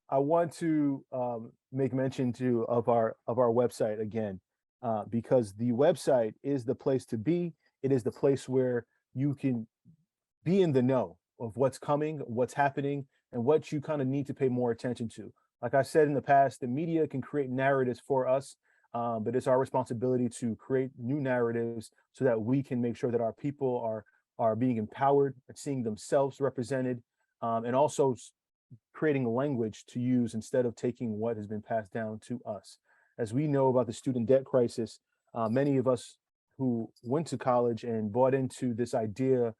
I want to make mention of our website again, because the website is the place to be. It is the place where you can be in the know of what's coming, what's happening, and what you kind of need to pay more attention to. Like I said in the past, the media can create narratives for us, but it's our responsibility to create new narratives so that we can make sure that our people are being empowered, seeing themselves represented, and also creating language to use instead of taking what has been passed down to us. As we know about the student debt crisis, many of us who went to college and bought into this idea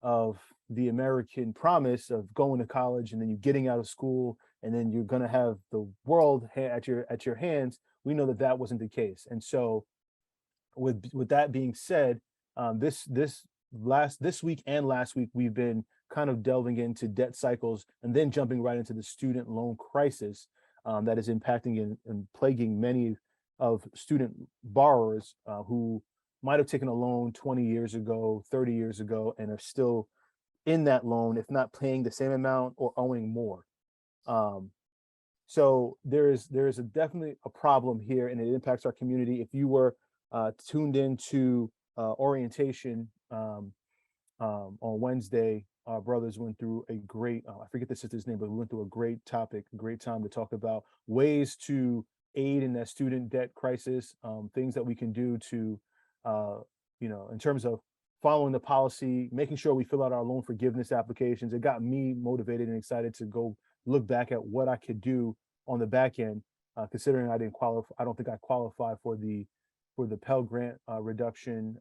of the American promise of going to college and then you getting out of school and then you're going to have the world at your hands. We know that that wasn't the case, and so with that being said, this week and last week we've been kind of delving into debt cycles and then jumping right into the student loan crisis that is impacting and plaguing many of student borrowers who might have taken a loan 20 years ago, 30 years ago, and are still in that loan, if not paying the same amount or owing more. Um, so there is definitely a problem here, and it impacts our community. If you were tuned into orientation on Wednesday, our brothers went through a great, I forget the sister's name, but we went through a great topic, a great time to talk about ways to aid in that student debt crisis, things that we can do to, uh, in terms of following the policy, making sure we fill out our loan forgiveness applications. It got me motivated and excited to go look back at what I could do on the back end, considering I didn't qualify. I don't think I qualify for the Pell Grant reduction,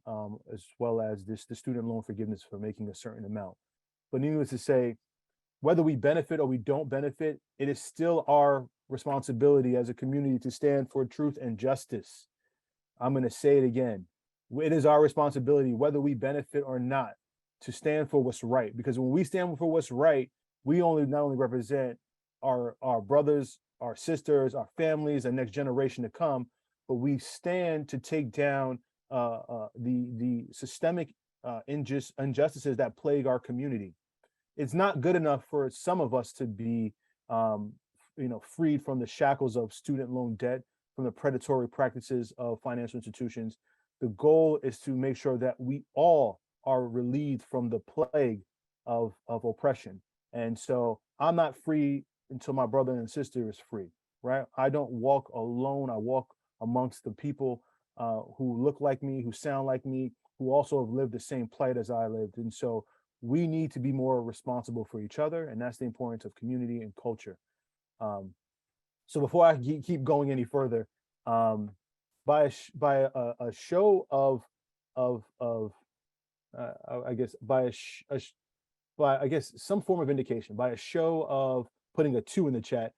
as well as the student loan forgiveness for making a certain amount. But needless to say, whether we benefit or we don't benefit, it is still our responsibility as a community to stand for truth and justice. I'm going to say it again. It is our responsibility, whether we benefit or not, to stand for what's right. Because when we stand for what's right, we not only represent our brothers, our sisters, our families, and next generation to come, but we stand to take down the systemic injustices that plague our community. It's not good enough for some of us to be, freed from the shackles of student loan debt, from the predatory practices of financial institutions. The goal is to make sure that we all are relieved from the plague of oppression. And so I'm not free until my brother and sister is free, right? I don't walk alone. I walk amongst the people who look like me, who sound like me, who also have lived the same plight as I lived. And so we need to be more responsible for each other, and that's the importance of community and culture. Um, so before I keep going any further, by a show of I guess by I guess some form of indication, by a show of putting a 2 in the chat,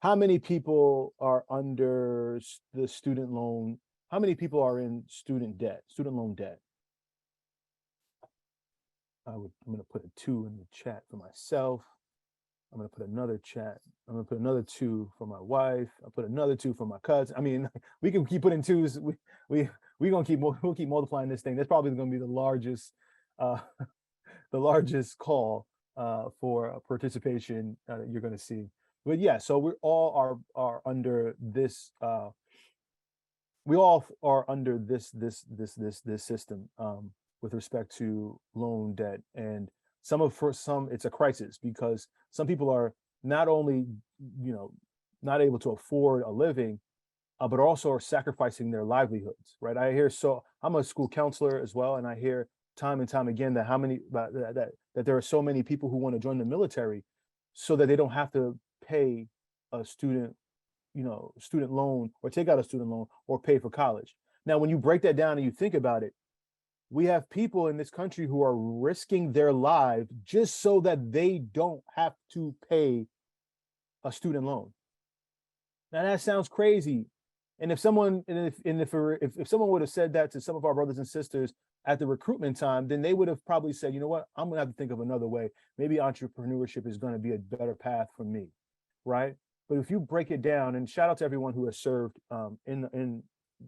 how many people are under the student loan? How many people are in student loan debt? I'm going to put a 2 in the chat for myself. I'm going to put another chat. I'm going to put another 2 for my wife. I'll put another 2 for my cousin. I mean, we can keep putting 2s. We're going to we'll keep multiplying this thing. That's probably going to be the largest call for participation you're going to see. But yeah, so we all are under this. We all are under this system with respect to loan debt, and for some it's a crisis because some people are not only not able to afford a living, but also are sacrificing their livelihoods. Right? I'm a school counselor as well, and I hear time and time again that there are so many people who want to join the military so that they don't have to pay a student loan or take out a student loan or pay for college. Now, when you break that down and you think about it, we have people in this country who are risking their lives just so that they don't have to pay a student loan. Now that sounds crazy. And if someone would have said that to some of our brothers and sisters at the recruitment time, then they would have probably said, you know what, I'm gonna have to think of another way. Maybe entrepreneurship is gonna be a better path for me, right? But if you break it down, and shout out to everyone who has served in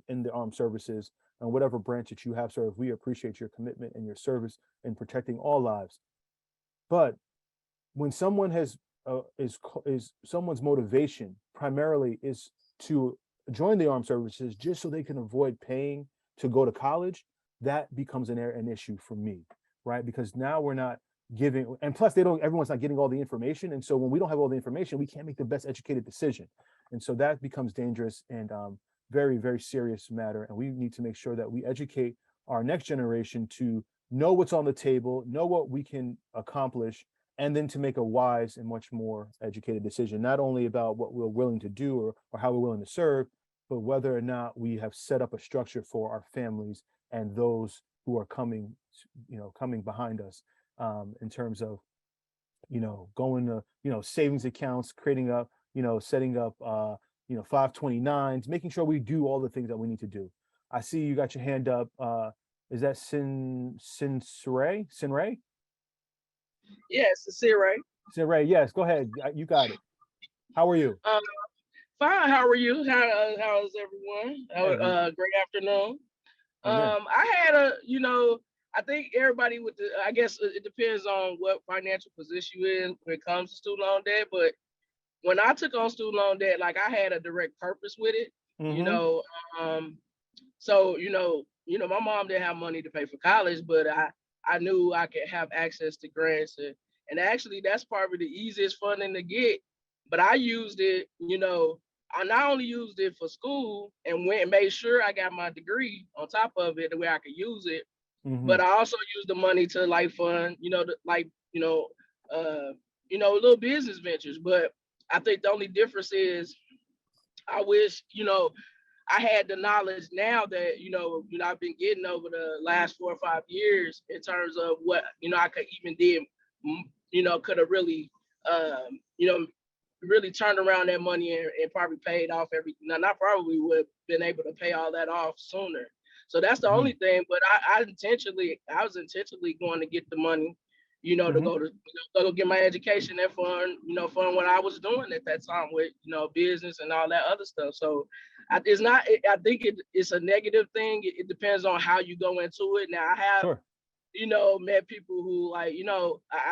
the armed services and whatever branch that you have served, we appreciate your commitment and your service in protecting all lives. But when someone has is someone's motivation primarily is to join the armed services just so they can avoid paying to go to college, that becomes an issue for me, right? Because now we're not giving, and plus everyone's not getting all the information. And so when we don't have all the information, we can't make the best educated decision. And so that becomes dangerous and very, very serious matter. And we need to make sure that we educate our next generation to know what's on the table, know what we can accomplish, and then to make a wise and much more educated decision, not only about what we're willing to do or how we're willing to serve, but whether or not we have set up a structure for our families and those who are coming, coming behind us, in terms of, going to, savings accounts, creating up, setting up, 529s, making sure we do all the things that we need to do. I see you got your hand up. Is that Sinray? Yes, it's Sinray. Sinray, yes, go ahead. You got it. How are you? Fine. How are you? How is everyone? Great afternoon. I had I think everybody I guess it depends on what financial position you're in when it comes to student loan debt. But when I took on student loan debt, like I had a direct purpose with it, So, my mom didn't have money to pay for college, but I knew I could have access to grants. And actually, that's probably the easiest funding to get. But I used it, I not only used it for school and went and made sure I got my degree on top of it the way I could use it. But I also used the money to fund, little business ventures. But I think the only difference is I wish, I had the knowledge now that, I've been getting over the last 4 or 5 years in terms of what, I could even did, could have really, really turned around that money and probably paid off everything. Now, not probably would have been able to pay all that off sooner. So that's the only thing. But I was intentionally going to get the money, to go get my education and fund what I was doing at that time with, business and all that other stuff. So I think it's a negative thing. It depends on how you go into it. Now I have, met people who I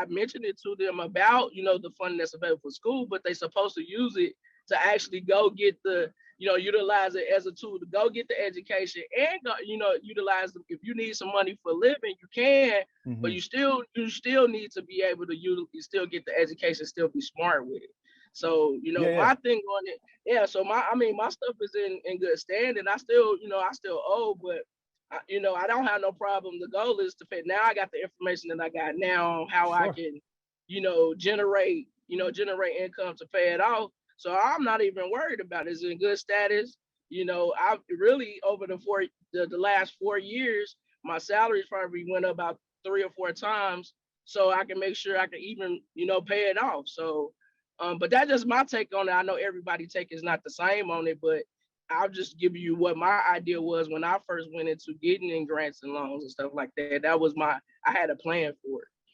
mentioned it to them about, the funding that's available for school, but they're supposed to use it to actually go get utilize it as a tool to go get the education and go, utilize them. If you need some money for living, you can, but you still need to be able to you still get the education, still be smart with it. So, my thing on it, so my stuff is in good standing. I still owe, but I don't have no problem. The goal is to pay. Now I got the information that I got now on how I can, generate income to pay it off. So I'm not even worried about it. It's in good status. I really over the last 4 years, my salaries probably went up about 3 or 4 times. So I can make sure I can even, pay it off. So, but that's just my take on it. I know everybody's take is not the same on it, but I'll just give you what my idea was when I first went into getting in grants and loans and stuff like that. That was I had a plan for it.